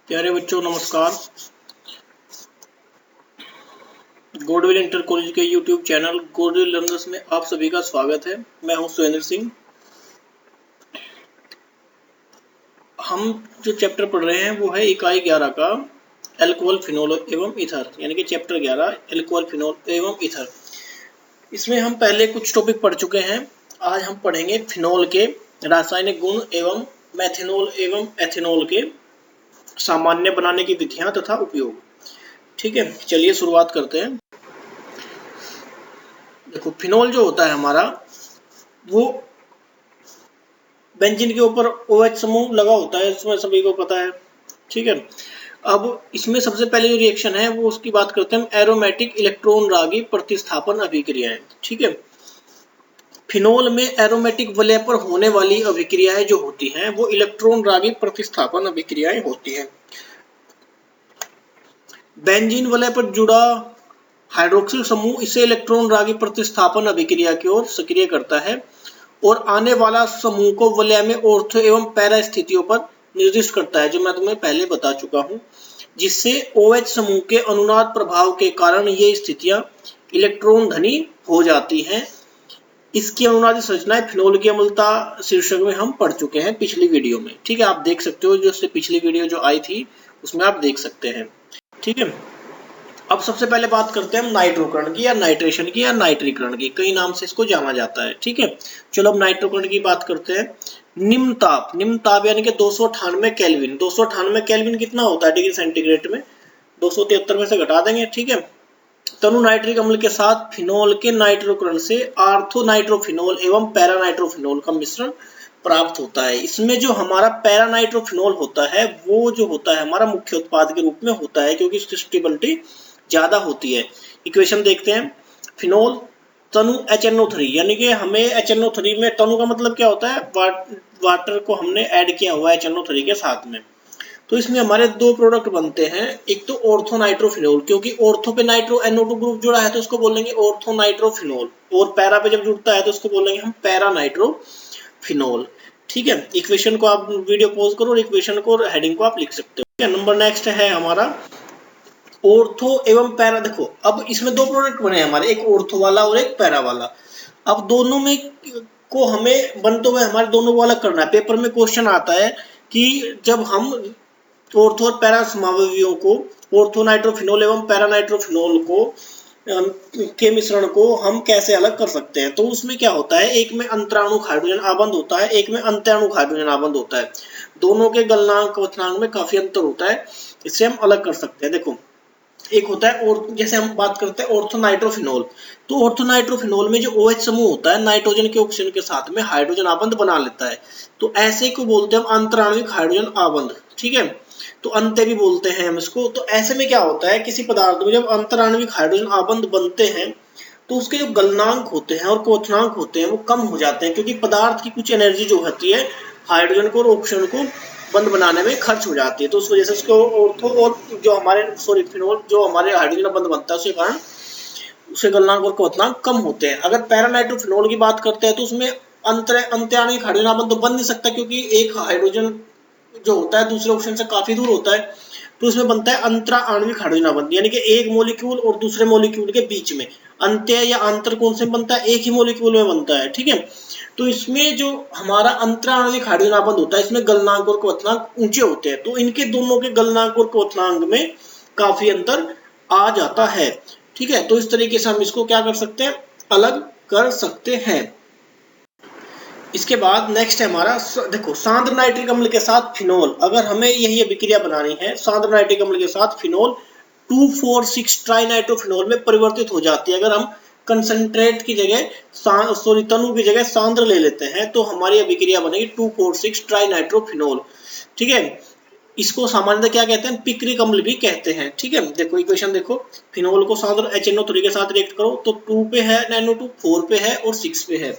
प्यारे बच्चों नमस्कार। गोडविल इंटर कॉलेज के यूट्यूब चैनल गोडविल लर्नर्स में आप सभी का स्वागत है। मैं हूं सुरेंद्र सिंह। हम जो चैप्टर पढ़ रहे हैं वो है इकाई 11 का एल्कोहल फिनोल एवं ईथर, यानी कि चैप्टर 11 एल्कोहल फिनोल एवं ईथर। इसमें हम पहले कुछ टॉपिक पढ़ चुके हैं। आज हम पढ़ेंगे फिनोल के रासायनिक गुण एवं मेथनॉल एवं एथेनॉल के सामान्य बनाने की विधियां तथा उपयोग। ठीक है, चलिए शुरुआत करते हैं। देखो, फिनोल जो होता है हमारा वो बेंजीन के ऊपर OH समूह लगा होता है, इसमें सभी को पता है। ठीक है, अब इसमें सबसे पहले जो रिएक्शन है वो उसकी बात करते हैं हम एरोमेटिक इलेक्ट्रॉन रागी प्रतिस्थापन अभिक्रियाएं। ठीक है, फिनोल में एरोमेटिक वलय पर होने वाली अभिक्रियाएं जो होती हैं वो इलेक्ट्रॉन रागी प्रतिस्थापन अभिक्रियाएं होती हैं। बेंजीन वलय पर जुड़ा हाइड्रोक्सिल समूह इसे इलेक्ट्रॉन रागी प्रतिस्थापन अभिक्रिया की ओर सक्रिय करता है और आने वाला समूह को वलय में ऑर्थो एवं पैरा स्थितियों पर निर्दिष्ट करता है, जो मैं तुम्हें पहले बता चुका हूं, जिससे OH समूह के अनुनाद प्रभाव के कारण ये स्थितियां इलेक्ट्रॉन धनी हो जाती हैं। इसकी अनुनादी संरचना फिनोल की अम्लता शीर्षक में हम पढ़ चुके हैं पिछली वीडियो में। ठीक है, आप देख सकते हो, जो पिछली वीडियो जो आई थी उसमें आप देख सकते हैं। ठीक है, अब सबसे पहले बात करते हैं हम नाइट्रोकरण की या नाइट्रेशन की या नाइट्रीकरण की, कई नाम से इसको जाना जाता है। ठीक है, चलो अब नाइट्रोकरण की बात करते हैं। निम्न ताप यानी कि 298 केल्विन। 298 केल्विन कितना होता है डिग्री सेंटीग्रेड में? 273 में से घटा देंगे। ठीक है, तनु नाइट्रिक अम्ल के साथ फिनोल के नाइट्रोकरण से आर्थो नाइट्रोफिनोल एवं पैरा नाइट्रोफिनोल का मिश्रण प्राप्त होता है। इसमें जो हमारा पैरा नाइट्रोफिनोल होता है वो जो होता है हमारा मुख्य उत्पाद के रूप में होता है, क्योंकि इसकी स्टेबिलिटी ज्यादा होती है। इक्वेशन देखते हैं। फिनोल तनु HNO3, यानी कि हमें HNO3 में, तनु का मतलब क्या होता है? वाटर को हमने ऐड किया हुआ है HNO3 के साथ में। तो इसमें हमारे दो प्रोडक्ट बनते हैं। एक तो ऑर्थो नाइट्रोफिनोल, क्योंकि ऑर्थो पे नाइट्रो NO2 ग्रुप जुड़ा है तो उसको बोलेंगे ऑर्थो नाइट्रोफिनोल, और पैरा पे जब जुड़ता है तो उसको बोलेंगे हम पैरा नाइट्रोफिनोल। ठीक है, इक्वेशन को आप वीडियो पॉज करो और इक्वेशन को, हेडिंग को आप लिख सकते हो। नंबर नेक्स्ट है हमारा ऑर्थो एवं पैरा। देखो, अब इसमें दो प्रोडक्ट बने हमारे, एक ऑर्थो वाला और एक पैरा वाला। अब दोनों में को हमें बनते हुए हमारे दोनों को अलग करना है। पेपर में क्वेश्चन आता है कि जब हम ऑर्थो और पैरा समावयवियों को, ऑर्थो नाइट्रोफिनोल एवं पैरा नाइट्रोफिनोल को के मिश्रण को हम कैसे अलग कर सकते हैं, तो उसमें क्या होता है, एक में अंतराणुक हाइड्रोजन आबंध होता है, एक में अंत्याणुक हाइड्रोजन आबंध होता है। दोनों के गलनांक क्वथनांक में काफी अंतर होता है, इससे हम अलग कर सकते हैं। देखो, एक होता है, और जैसे हम बात करते हैं ऑर्थोनाइट्रोफिनोल, तो ऑर्थोनाइट्रोफिनोल में जो OH समूह होता है नाइट्रोजन के ऑक्सीजन के साथ में हाइड्रोजन आबंध बना लेता है, तो ऐसे को बोलते हैं हम अंतराणविक हाइड्रोजन आबंध। ठीक है, तो अंत्य भी बोलते हैं हम इसको। तो ऐसे में क्या होता है, किसी पदार्थ में जब अंतराणविक हाइड्रोजन आबंध बनते हैं तो उसके जो गलनांक होते हैं और क्वथनांक होते हैं वो कम हो जाते हैं, क्योंकि पदार्थ की कुछ एनर्जी जो होती है हाइड्रोजन को और ऑक्सीजन को बंद बनाने में खर्च हो जाती है। तो उस वजह से उसको ऑर्थो और जो हमारे फिनोल जो हमारे हाइड्रोजन बंद बनता है उसके कारण उसके गलनांक और क्वथनांक कम होते हैं। अगर पैरानाइट्रोफिनोल की बात करते हैं तो उसमें अंत्याणविक हाइड्रोजन आबंध तो बन नहीं सकता, क्योंकि एक हाइड्रोजन जो होता है दूसरे ऑक्सीजन से काफी दूर होता है, तो उसमें बनता है अंतरा आणविक हाइड्रोजन आबंध, यानी कि एक मॉलिक्यूल और दूसरे मॉलिक्यूल के बीच में। अंत्य या अंतर कौन से बनता है? एक ही मॉलिक्यूल में बनता है। ठीक है, तो इसमें जो हमारा अंतरा आणविक हाइड्रोजन आबंध होता है इसमें गलनांक और क्वथनांक ऊंचे होते हैं, तो इनके दोनों के गलनांक और क्वथनांक में काफी अंतर आ जाता है। ठीक है, तो इस तरीके से हम इसको क्या कर सकते हैं, अलग कर सकते हैं। इसके बाद नेक्स्ट है हमारा, देखो, सांद्र नाइट्रिक अम्ल के साथ फिनोल। अगर हमें यही अभिक्रिया बनानी है, सांद्र नाइट्रिक अम्ल के साथ फिनोल 2,4,6 ट्राइनाइट्रोफिनोल में परिवर्तित हो जाती है। अगर हम कंसंट्रेट की जगह तनु की जगह सांद्र ले लेते हैं तो हमारी अभिक्रिया बनेगी 2,4,6 ट्राइनाइट्रोफिनोल। ठीक है, इसको सामान्यतः क्या कहते हैं, पिक्रिक अम्ल भी कहते हैं। ठीक है, देखो इक्वेशन देखो, फिनोल को सांद्र HNO3 के साथ रिएक्ट करो तो 2 पे है NO2, 4 पे है और 6 पे है,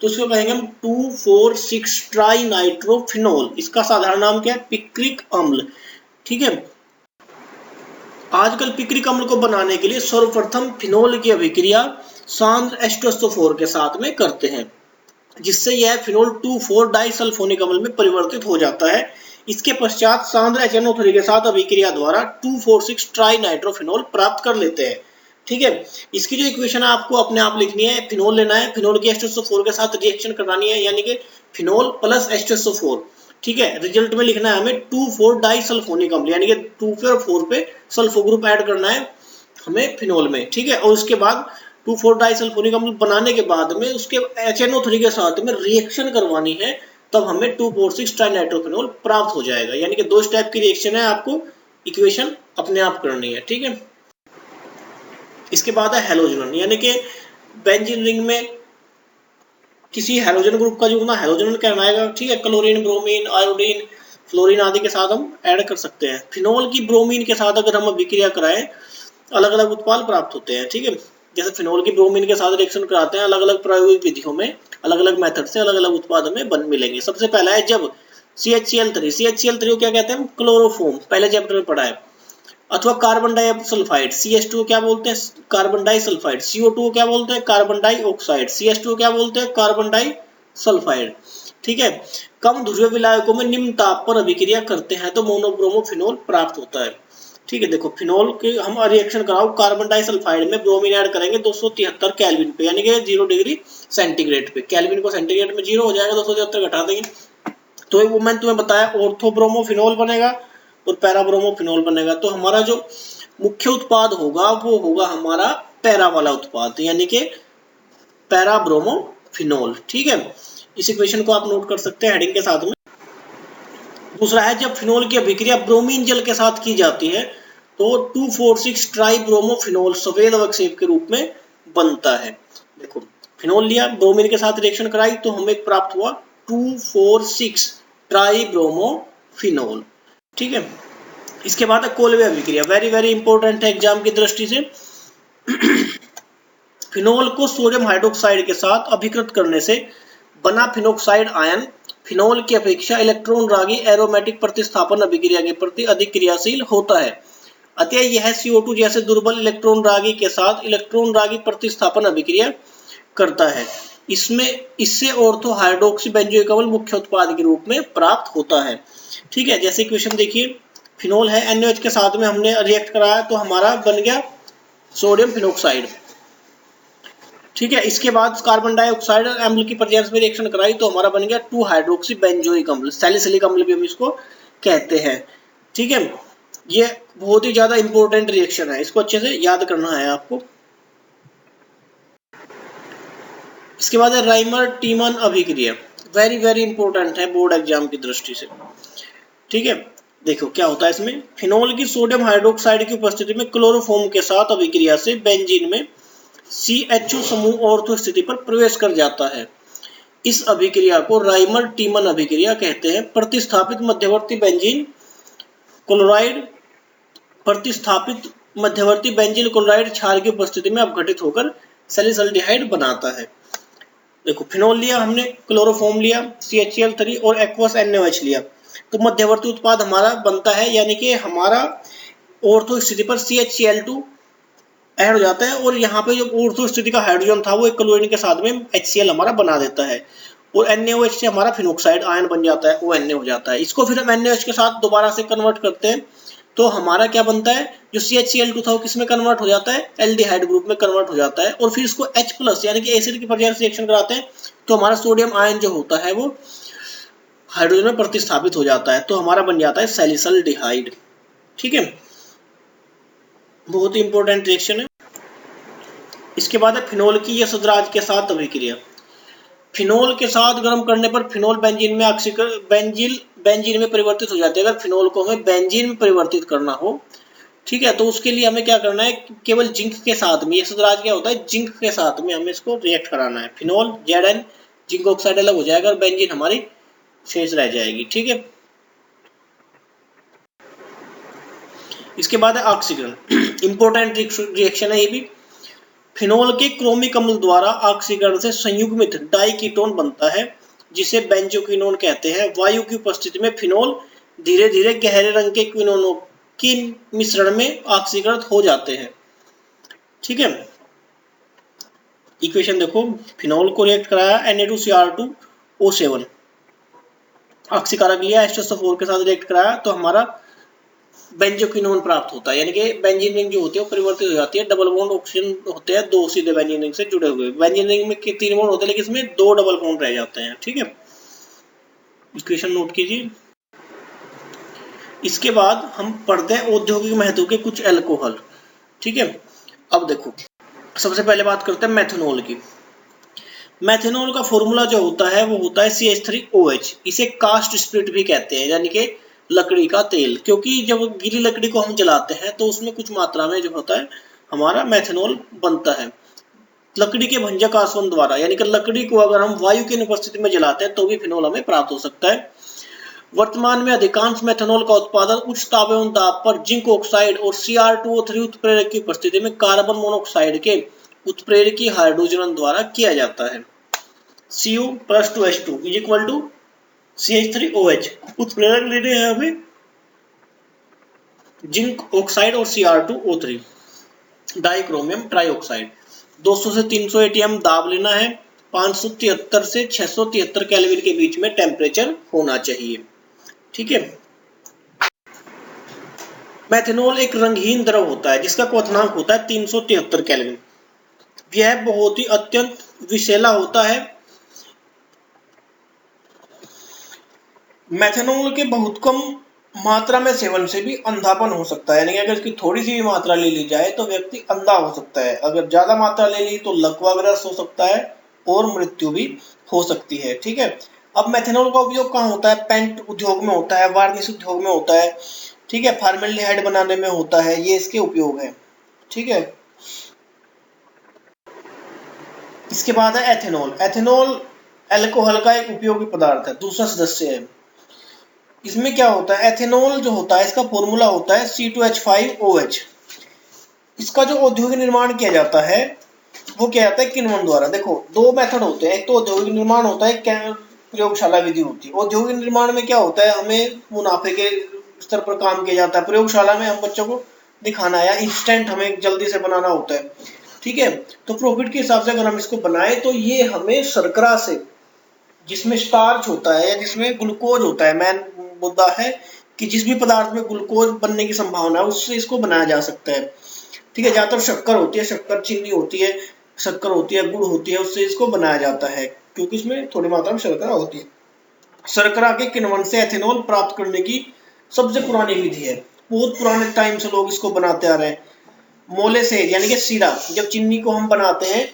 तो इसको कहेंगे हम 2,4,6 ट्राइनाइट्रोफिनोल। इसका साधारण नाम क्या है? पिक्रिक अम्ल। ठीक है, आजकल पिक्रिक अम्ल को बनाने के लिए सर्वप्रथम फिनोल की अभिक्रिया सांद्र H2SO4 के साथ में करते हैं। जिससे यह फिनोल 2,4 डाइसल्फोनिक अम्ल में परिवर्तित हो जाता है। इसके पश्चात सांद्र HNO3 के साथ अभिक्रिया द्वारा 2,4,6 ट्राई नाइट्रोफिनोल प्राप्त कर लेते हैं। ठीक है, इसकी जो इक्वेशन है आपको अपने आप लिखनी है। फिनोल लेना है, फिनोल की H2SO4 के साथ रिएक्शन करवानी है, यानी कि फिनोल प्लस H2SO4। ठीक है, रिजल्ट में लिखना है हमें 2,4 डाइसल्फोनिक अम्ल, यानी कि 2 पे और 4 पे सल्फो ग्रुप ऐड करना है हमें फिनोल में। ठीक है, और उसके बाद 2,4 डाइसल्फोनिक अम्ल बनाने के बाद में उसके HNO3 के साथ में रिएक्शन करवानी है, तब हमें 2,4,6 ट्राइनाइट्रोफिनोल प्राप्त हो जाएगा। यानी कि 2 स्टेप की रिएक्शन है, आपको इक्वेशन अपने आप करनी है। ठीक है, इसके बाद है हैलोजन, यानी कि बेंजीन रिंग में किसी हैलोजन ग्रुप का जुड़ना हैलोजन कहलाएगा। ठीक है, क्लोरीन, ब्रोमीन, आयोडीन, फ्लोरीन आदि के साथ हम ऐड कर सकते हैं। फिनोल की ब्रोमीन के साथ अगर हम अभिक्रिया कराएं, अलग अलग उत्पाद प्राप्त होते हैं। ठीक है, जैसे फिनोल की ब्रोमीन के साथ रिएक्शन कराते हैं अलग अलग प्रायोगिक विधियों में, अलग अलग मेथड से अलग अलग उत्पाद हमें बन मिलेंगे। सबसे पहला है जब CHCl3 को क्या कहते हैं, क्लोरोफॉर्म, पहले चैप्टर में पढ़ा है। अथवा कार्बन डाइसल्फाइड, CH2 क्या बोलते हैं, कार्बन डाइसल्फाइड। CO2 क्या बोलते हैं, कार्बन डाइऑक्साइड। CH2 क्या बोलते हैं, कार्बन डाइसल्फाइड। ठीक है, कम ध्रुवीय विलायकों में निम्न ताप पर अभिक्रिया करते हैं तो मोनोब्रोमोफिनोल प्राप्त होता है। ठीक है, देखो फिनोल के हम रिएक्शन कराओ, कार्बन डाइसल्फाइड में ब्रोमीन ऐड करेंगे 273 केल्विन पे, यानी कि 0 डिग्री सेंटीग्रेड पे। केल्विन को सेंटीग्रेड में 0 हो जाएगा, 273 घटा देंगे तो वो मैंने तुम्हें बताया ऑर्थोब्रोमोफिनोल बनेगा और पैराब्रोमोफिनोल बनेगा। तो हमारा जो मुख्य उत्पाद होगा वो होगा हमारा पैरा वाला उत्पाद, यानी कि पैराब्रोमोफिनोल। ठीक है, इस इक्वेशन को आप नोट कर सकते हैं हेडिंग के साथ में। दूसरा है जब फिनोल की अभिक्रिया ब्रोमीन जल के साथ की जाती है तो 2,4,6 ट्राई ब्रोमोफिनोल सफेद अवक्षेप के रूप में बनता है। देखो फिनोल लिया, ब्रोमीन के साथ रिएक्शन कराई तो हमें प्राप्त हुआ 2,4,6 ट्राई ब्रोमोफिनोल। ठीक है, इसके बाद है कोलवे अभिक्रिया, वेरी वेरी इंपॉर्टेंट है एग्जाम की दृष्टि से। फिनोल को सोडियम हाइड्रोक्साइड के साथ अभिकृत करने से बना फिनोक्साइड आयन फिनोल की अपेक्षा इलेक्ट्रॉन रागी एरोमेटिक प्रतिस्थापन अभिक्रिया के प्रति अधिक क्रियाशील होता है। अतः यह CO2 जैसे दुर्बल इलेक्ट्रॉन रागी के साथ इलेक्ट्रॉन रागी प्रतिस्थापन अभिक्रिया करता है। इससे ऑर्थो हाइड्रोक्सी बेंजोइक अम्ल मुख्य उत्पाद के रूप में प्राप्त होता है। ठीक है, जैसे क्वेश्चन देखिए, फिनोल है, NaOH के साथ में हमने रिएक्ट कराया तो हमारा बन गया सोडियम फिनोक्साइड। ठीक है, इसके बाद कार्बन डाइऑक्साइड और अम्ल की प्रेजेंस में रिएक्शन कराई तो हमारा बन गया 2 हाइड्रोक्सी बेंजोइक अम्ल, सैलिसिलिक अम्ल भी हम इसको कहते हैं। ठीक है, ये बहुत ही ज्यादा इंपॉर्टेंट रिएक्शन है, इसको अच्छे से याद करना है आपको। इसके बाद है राइमर टीमन अभिक्रिया, वेरी वेरी इंपॉर्टेंट है बोर्ड एग्जाम की दृष्टि से। ठीक है, देखो क्या होता है इसमें, फिनोल की सोडियम हाइड्रोक्साइड की उपस्थिति में क्लोरोफॉर्म के साथ अभिक्रिया से बेंजीन में CHO समूह ऑर्थो स्थिति पर प्रवेश कर जाता है। इस अभिक्रिया को राइमर टीमन अभिक्रिया कहते हैं। प्रतिस्थापित मध्यवर्ती बेंजीन क्लोराइड क्षार की उपस्थिति में अपघटित होकर सैलिसल्डिहाइड बनाता है। देखो फिनोल लिया हमने, क्लोरोफॉर्म लिया, CHCl3 और एक्वस NaOH लिया, तो मध्यवर्ती उत्पाद हमारा बनता है, यानी कि हमारा ऑर्थो स्थिति पर CHCl2 ऐड हो जाता है और यहाँ पे जो ऑर्थो स्थिति का हाइड्रोजन था वो एक क्लोरीन के साथ में HCl हमारा बना देता है और NaOH से हमारा फिनोक्साइड आयन बन जाता है, ONA हो जाता है। इसको फिर हम NaOH के साथ दोबारा से कन्वर्ट करते हैं तो हमारा क्या बनता है, जो CHCl2 था वो किस में कन्वर्ट हो जाता है, एल्डिहाइड ग्रुप में कन्वर्ट हो जाता है और फिर इसको H+ यानी कि एसिड की प्रेजेंस रिएक्शन कराते हैं तो हमारा सोडियम आयन जो होता है वो हाइड्रोजन में प्रतिस्थापित हो जाता है तो हमारा बन जाता है सैलिसल्डिहाइड। ठीक है, बहुत ही इंपॉर्टेंट रिएक्शन है। इसके बाद है फिनोल की यशोधराज के साथ अभिक्रिया। फिनोल के साथ गर्म करने पर फिनोल बेंजीन में परिवर्तित हो जाती है। अगर फिनोल को हमें बेंजीन में परिवर्तित करना हो, ठीक है, तो उसके लिए हमें क्या करना है, केवल जिंक के साथ में, यशोधराज क्या होता है, जिंक के साथ में हमें इसको रिएक्ट कराना है। फिनोल Zn जिंक ऑक्साइड अलग हो जाएगा और बेंजीन हमारी शेष रह जाएगी। ठीक है, इसके बाद है ऑक्सीकरण, इंपॉर्टेंट रिएक्शन है ये भी। फिनोल के क्रोमिक अम्ल द्वारा ऑक्सीकरण से संयुग्मित डाइकीटोन बनता है जिसे बेंजोक्विनोन कहते हैं। वायु की उपस्थिति में फिनोल धीरे धीरे गहरे रंग के क्विनोनों की मिश्रण में ऑक्सीकृत हो जाते हैं। ठीक है, इक्वेशन देखो, फिनोल को रिएक्ट कराया Na2Cr2O7, ऑक्सीकारक लिया H2SO4 के साथ रिएक्ट कराया तो हमारा बेंजोक्विनोन प्राप्त होता है, यानी कि बेंजीन रिंग जो होती है वो परिवर्तित हो जाती है। डबल बॉन्ड ऑक्सीजन होते हैं दो सीधे बेंजीन रिंग से जुड़े हुए। बेंजीन रिंग में 3 बॉन्ड होते हैं लेकिन इसमें 2 डबल बॉन्ड रह जाते हैं। ठीक है, इक्वेशन नोट कीजिए। इसके बाद हम पढ़ते हैं औद्योगिक महत्व के कुछ एल्कोहल। ठीक है, अब देखो सबसे पहले बात करते हैं मेथनॉल की। मेथनॉल का फॉर्मूला जो होता है वो होता है CH3OH। इसे कास्ट स्पिरिट भी कहते हैं, यानी कि लकड़ी का तेल, क्योंकि जब गीली लकड़ी को हम जलाते हैं तो उसमें कुछ मात्रा में जो होता है हमारा मेथनॉल बनता है लकड़ी के भंजक आसवन द्वारा, यानी कि लकड़ी को अगर हम वायु की अनुपस्थिति में जलाते हैं तो भी फिनोल हमें प्राप्त हो सकता है। वर्तमान में अधिकांश मेथनॉल का उत्पादन उच्च ताप एवं दाब पर जिंक ऑक्साइड और Cr2O3 उत्प्रेरक की उपस्थिति में कार्बन मोनोऑक्साइड के उत्प्रेरकी हाइड्रोजन द्वारा किया जाता है। Cu + 2H2 = CH3OH। उत्प्रेरक लेने हैं हमें जिंक ऑक्साइड और Cr2O3। डाइक्रोमियम ट्राइऑक्साइड 200 से 300 ATM दाब लेना है। 573 से 673 केल्विन के बीच में टेम्परेचर होना चाहिए। ठीक है, मेथनॉल एक रंगहीन द्रव होता है जिसका क्वथनांक होता है 373 केल्विन। यह बहुत ही अत्यंत विषैला होता है। मेथनॉल के बहुत कम मात्रा में सेवन से भी अंधापन हो सकता है, यानी कि अगर इसकी थोड़ी सी भी मात्रा ले ली जाए तो व्यक्ति अंधा हो सकता है। अगर ज्यादा मात्रा ले ली तो लकवाग्रस्त हो सकता है और मृत्यु भी हो सकती है। ठीक है, अब मेथनॉल का उपयोग कहाँ होता है? पेंट उद्योग में होता है, वार्निश उद्योग में होता है। ठीक है, फॉर्मेल्डिहाइड बनाने में होता है, ये इसके उपयोग है। ठीक है, इसके बाद है एथेनॉल। एथेनॉल अल्कोहल का एक उपयोगी पदार्थ है, दूसरा सदस्य है। इसमें क्या होता है? एथेनॉल जो होता है इसका फॉर्मूला होता है C2H5OH। इसका जो औद्योगिक निर्माण किया जाता है वो क्या जाता है? किण्वन द्वारा। देखो दो मेथड होते हैं, एक तो औद्योगिक निर्माण होता है, प्रयोगशाला विधि होती है। औद्योगिक निर्माण में क्या होता है? हमें मुनाफे के स्तर पर काम किया जाता है। प्रयोगशाला में हम बच्चों को दिखाना है या इंस्टेंट हमें जल्दी से बनाना होता है। ठीक है, तो प्रॉफिट के हिसाब से अगर हम इसको बनाए तो ये हमें शर्करा से, जिसमें स्टार्च होता है या जिसमें ग्लूकोज होता है, मेन मुद्दा है कि जिस भी पदार्थ में ग्लूकोज बनने की संभावना है उससे इसको बनाया जा सकता है। ठीक है, ज्यादातर शक्कर होती है, शक्कर चीनी होती है, शक्कर होती है, गुड़ होती है, उससे इसको बनाया जाता है क्योंकि इसमें थोड़ी मात्रा में शर्करा होती है। शर्करा के किण्वन से एथेनॉल प्राप्त करने की सबसे पुरानी विधि है। बहुत पुराने टाइम से लोग इसको बनाते आ रहे हैं। मोले से यानी कि सीरा, जब चीनी को हम बनाते हैं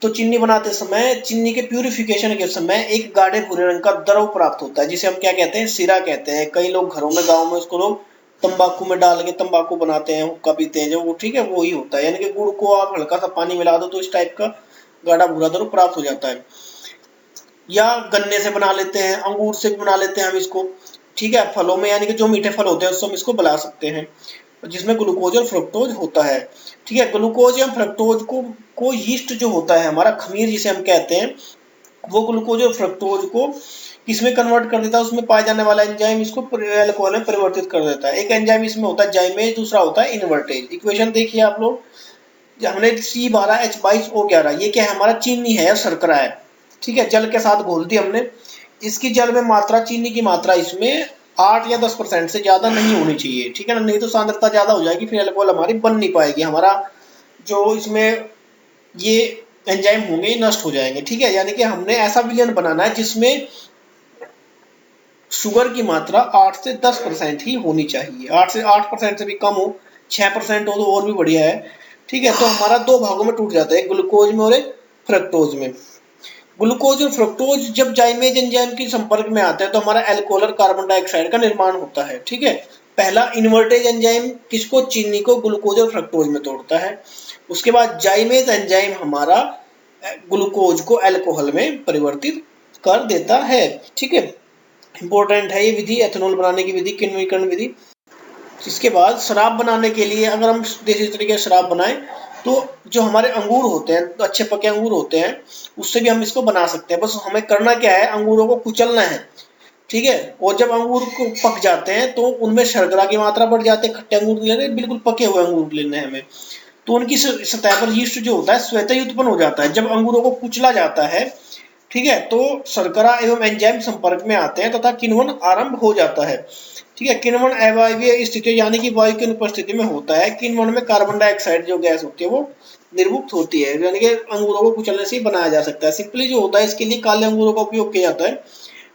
तो चीनी बनाते समय चीनी के प्यूरिफिकेशन के समय एक गाढ़े भूरे रंग का द्रव प्राप्त होता है जिसे हम क्या कहते हैं? सीरा कहते हैं। कई लोग घरों में, गांव में उसको लोग तंबाकू में डाल के तंबाकू बनाते हैं, हुक्का पीते हैं जो वो। ठीक है, वो ही होता है, यानी कि गुड़ को आप हल्का सा पानी मिला दो तो इस टाइप का गाढ़ा भूरा द्रव प्राप्त हो जाता है। या गन्ने से बना लेते हैं, अंगूर से भी बना लेते हैं हम इसको। ठीक है, फलों में यानी कि जो मीठे फल होते हैं उससे हम इसको बना सकते हैं जिसमें ग्लूकोज और फ्रक्टोज होता है। ठीक है, ग्लूकोज या फ्रक्टोज को यीस्ट जो होता है हमारा खमीर जिसे हम कहते हैं, वो ग्लूकोज और फ्रक्टोज को किसमें कन्वर्ट कर देता है? उसमें पाया जाने वाला एंजाइम इसको अल्कोहल में परिवर्तित कर देता है। एक एंजाइम इसमें होता है जाइमेज, दूसरा होता है इन्वर्टेज। इक्वेशन देखिए आप लोग, हमने C12H22O11, ये क्या है? हमारा चीनी है या शर्करा है। ठीक है, जल के साथ घोल दी हमने। इसकी जल में मात्रा, चीनी की मात्रा इसमें 8 या 10% से ज्यादा नहीं होनी चाहिए। ठीक है ना, नहीं तो सांद्रता ज्यादा हो जाएगी, फिर अल्कोहल हमारी बन नहीं पाएगी। हमारा जो इसमें ये एंजाइम होंगे नष्ट हो जाएंगे। ठीक है, यानी कि हमने ऐसा विलयन बनाना है जिसमें शुगर की मात्रा 8 से 10% ही होनी चाहिए। 8% से भी कम हो, 6% हो तो और भी बढ़िया है। ठीक है, तो हमारा दो भागों में टूट जाता है, ग्लूकोज में और एक फ्रक्टोज में। ग्लूकोज और फ्रक्टोज जब जाइमेज एंजाइम के संपर्क में आते हैं तो हमारा अल्कोहल और कार्बन डाइऑक्साइड का निर्माण होता है। ठीक है, पहला इन्वर्टेज एंजाइम किसको? चीनी को ग्लूकोज और फ्रक्टोज में तोड़ता है। उसके बाद जाइमेज एंजाइम हमारा ग्लूकोज को अल्कोहल में परिवर्तित कर देता है। ठीक है, इंपॉर्टेंट है ये विधि, एथेनॉल बनाने की विधि, किण्वीकरण विधि। इसके बाद शराब बनाने के लिए अगर हम देसी तरीके से शराब बनाएं तो जो हमारे अंगूर होते हैं, तो अच्छे पके अंगूर होते हैं, उससे भी हम इसको बना सकते हैं। बस हमें करना क्या है? अंगूरों को कुचलना है। ठीक है, और जब अंगूर को पक जाते हैं तो उनमें शर्करा की मात्रा बढ़ जाती है। खट्टे अंगूर लेने, बिल्कुल पके हुए अंगूर लेने हैं हमें। तो उनकी सतह पर यीस्ट जो होता है स्वतः ही उत्पन्न हो जाता है। जब अंगूरों को कुचला जाता है, ठीक है, तो शर्करा एवं एंजाइम संपर्क में आते हैं तथा किण्वन आरंभ हो जाता है। ठीक है, किण्वन अवायवीय स्थिति यानी कि वायु की उपस्थिति में होता है। किण्वन में कार्बन डाइऑक्साइड जो गैस होती है वो निर्मुक्त होती है, यानी कि अंगूरों को कुचलने से ही बनाया जा सकता है। सिंपली जो होता है इसके लिए काले अंगूरों का उपयोग किया जाता है,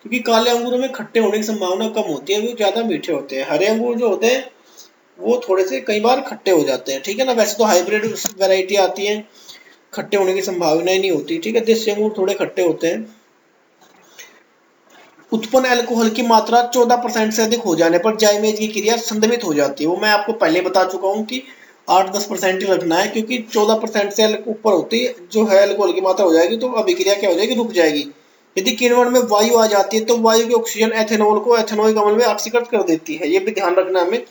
क्योंकि काले अंगूरों में खट्टे होने की संभावना कम होती है, वो ज्यादा मीठे होते हैं। हरे अंगूर जो होते हैं वो थोड़े से कई बार खट्टे हो जाते हैं, ठीक है ना। वैसे तो हाइब्रिड वैरायटी आती है, खट्टे होने की संभावना ही नहीं होती, ठीक है। देसी अंगूर थोड़े खट्टे होते हैं। उत्पन्न अल्कोहल की मात्रा 14% से अधिक हो जाने पर जाइमेज की क्रिया संदमित हो जाती है। वो मैं आपको पहले बता चुका हूँ कि 8-10% ही रखना है, क्योंकि 14% से ऊपर होती जो है अल्कोहल की मात्रा हो जाएगी तो अभिक्रिया क्या हो जाएगी, रुक जाएगी। यदि किण्वन में वायु आ जाती है तो वायु की ऑक्सीजन एथेनॉल को एथेनॉइक अम्ल में ऑक्सीकृत कर देती है। ये भी ध्यान रखना, हमें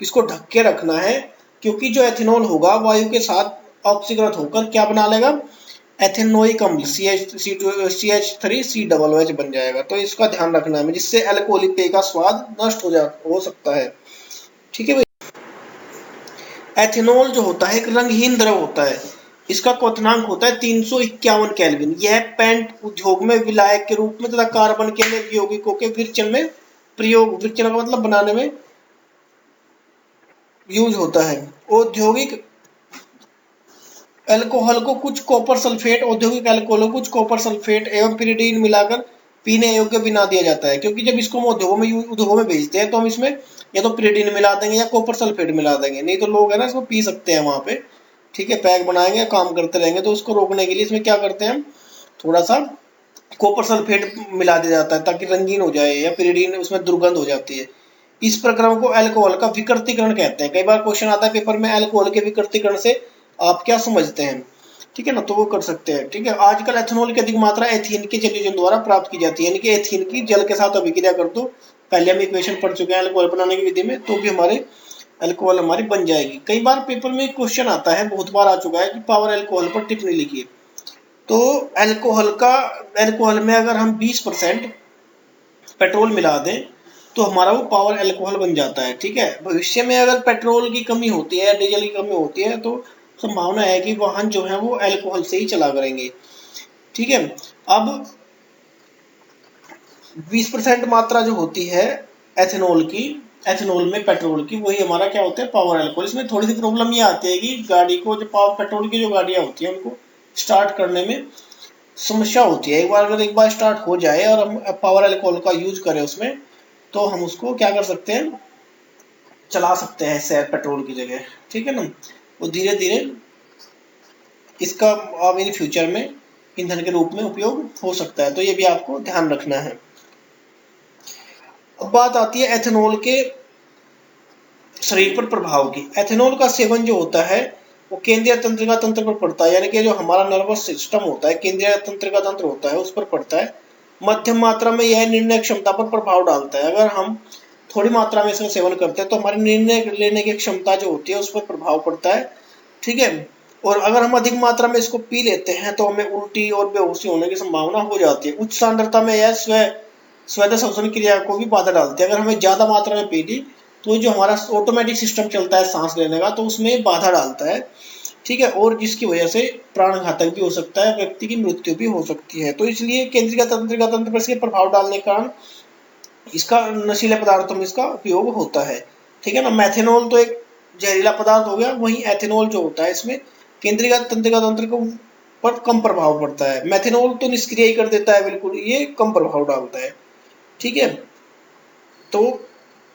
इसको ढक के रखना है, क्योंकि जो एथेनॉल होगा वायु के साथ ऑक्सीकृत होकर क्या बना लेगा, एथेनोइक अम्ल CH3COOH बन जाएगा। तो इसका ध्यान रखना है, जिससे अल्कोहलिक पेय का स्वाद नष्ट हो सकता है, ठीक है भाई। एथेनॉल जो होता है एक रंगहीन द्रव होता है। इसका क्वथनांक होता है 351 केल्विन। यह पेंट उद्योग में विलायक के रूप में तथा कार्बन के अन्य यौगिकों के विरचन में प्रयोग, विरचन का मतलब बनाने में यूज होता है। औद्योगिक अल्कोहल को कुछ कॉपर सल्फेट, औद्योगिक अल्कोहल को कुछ कॉपर सल्फेट एवं पिरिडीन मिलाकर पीने योग्य बना दिया जाता है, क्योंकि जब इसको हम उद्योगों में भेजते हैं तो हम इसमें या तो पिरिडीन मिला देंगे या कॉपर सल्फेट मिला देंगे, नहीं तो लोग है ना इसको पी सकते हैं वहां पे, ठीक है। पैक बनाएंगे, काम करते रहेंगे, तो उसको रोकने के लिए इसमें क्या करते हैं, हम थोड़ा सा कॉपर सल्फेट मिला दिया जाता है ताकि रंगीन हो जाए, या पिरिडीन उसमें दुर्गंध हो जाती है। इस प्रक्रम को अल्कोहल का विकृतीकरण कहते हैं। कई बार क्वेश्चन आता है पेपर में, अल्कोहल के विकृतीकरण से आप क्या समझते हैं, ठीक है ना, तो वो कर सकते हैं, ठीक है। आजकल एथेनॉल की अधिक मात्रा एथीन के जलयोजन द्वारा प्राप्त की जाती है, यानी कि एथीन की जल के साथ अभिक्रिया कर दो। पहले हम इक्वेशन पढ़ चुके हैं अल्कोहल बनाने की विधि में, तो भी हमारे अल्कोहल हमारी बन जाएगी। कई बार पेपर में क्वेश्चन आता है, बहुत बार आ चुका है कि पावर अल्कोहल पर टिप्पणी लिखिए। तो अल्कोहल में अगर हम 20% पेट्रोल मिला दें तो हमारा वो पावर अल्कोहल बन जाता है, ठीक है। भविष्य में अगर पेट्रोल की कमी होती है, डीजल की कमी होती है, तो संभावना है कि वाहन जो है वो अल्कोहल से ही चला करेंगे, ठीक है। अब 20% मात्रा जो होती है एथेनॉल में पेट्रोल की, वही हमारा क्या होता है, पावर अल्कोहल। इसमें थोड़ी सी प्रॉब्लम ये आती है कि गाड़ी को जो पेट्रोल की जो गाड़ियां होती है उनको स्टार्ट करने में समस्या होती है। एक बार स्टार्ट हो जाए और हम पावर अल्कोहल का यूज करें उसमें, तो हम उसको क्या कर सकते हैं, चला सकते हैं सैर पेट्रोल की जगह, ठीक है ना। वो धीरे धीरे इसका अब इन फ्यूचर में ईंधन के रूप में उपयोग हो सकता है, तो ये भी आपको ध्यान रखना है। अब बात आती है एथेनॉल के शरीर पर प्रभाव की। एथेनॉल का सेवन जो होता है वो केंद्रीय तंत्रिका तंत्र पर पड़ता है, यानी कि जो हमारा नर्वस सिस्टम होता है, केंद्रीय तंत्रिका तंत्र होता है, उस पर पड़ता है। मध्यम मात्रा में यह निर्णय क्षमता पर प्रभाव डालता है। अगर हम थोड़ी मात्रा में इसका सेवन करते हैं तो हमारी निर्णय लेने की क्षमता जो होती है उस पर प्रभाव पड़ता है, ठीक है। और अगर हम अधिक मात्रा में इसको पी लेते हैं तो हमें उल्टी और बेहोशी होने की संभावना हो जाती है। उच्च सांद्रता में यह स्वेद श्वसन क्रिया को भी बाधा डालती है। अगर हमें ज्यादा मात्रा में पी ली तो जो हमारा ऑटोमेटिक सिस्टम चलता है सांस लेने का, तो उसमें बाधा डालता है, ठीक है। और जिसकी वजह से प्राण घातक भी हो सकता है, व्यक्ति की मृत्यु भी हो सकती है। तो इसलिए केंद्रीय तंत्रिका तंत्र पर इसके प्रभाव डालने के कारण इसका नशीले पदार्थों में इसका उपयोग होता है, ठीक है ना। मेथेनॉल तो एक जहरीला पदार्थ हो गया, वहीं एथेनॉल जो होता है इसमें केंद्रीय तंत्रिका तंत्र को पर कम प्रभाव पड़ता है। मेथेनॉल तो निष्क्रिय ही कर देता है बिल्कुल, ये कम प्रभाव डालता है, ठीक है। तो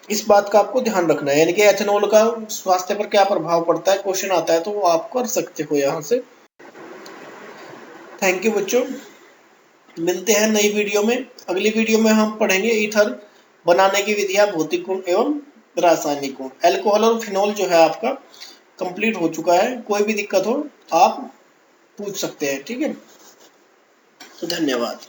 इस बात का आपको ध्यान रखना है, यानी कि एथेनॉल का स्वास्थ्य पर क्या प्रभाव पड़ता है, क्वेश्चन आता है तो वो आप कर सकते हो यहाँ से। थैंक यू बच्चों, मिलते हैं नई वीडियो में। अगली वीडियो में हम पढ़ेंगे ईथर बनाने की विधियां, भौतिक गुण एवं रासायनिक गुण। अल्कोहल और फिनॉल जो है आपका कंप्लीट हो चुका है। कोई भी दिक्कत हो आप पूछ सकते हैं, ठीक है। तो धन्यवाद।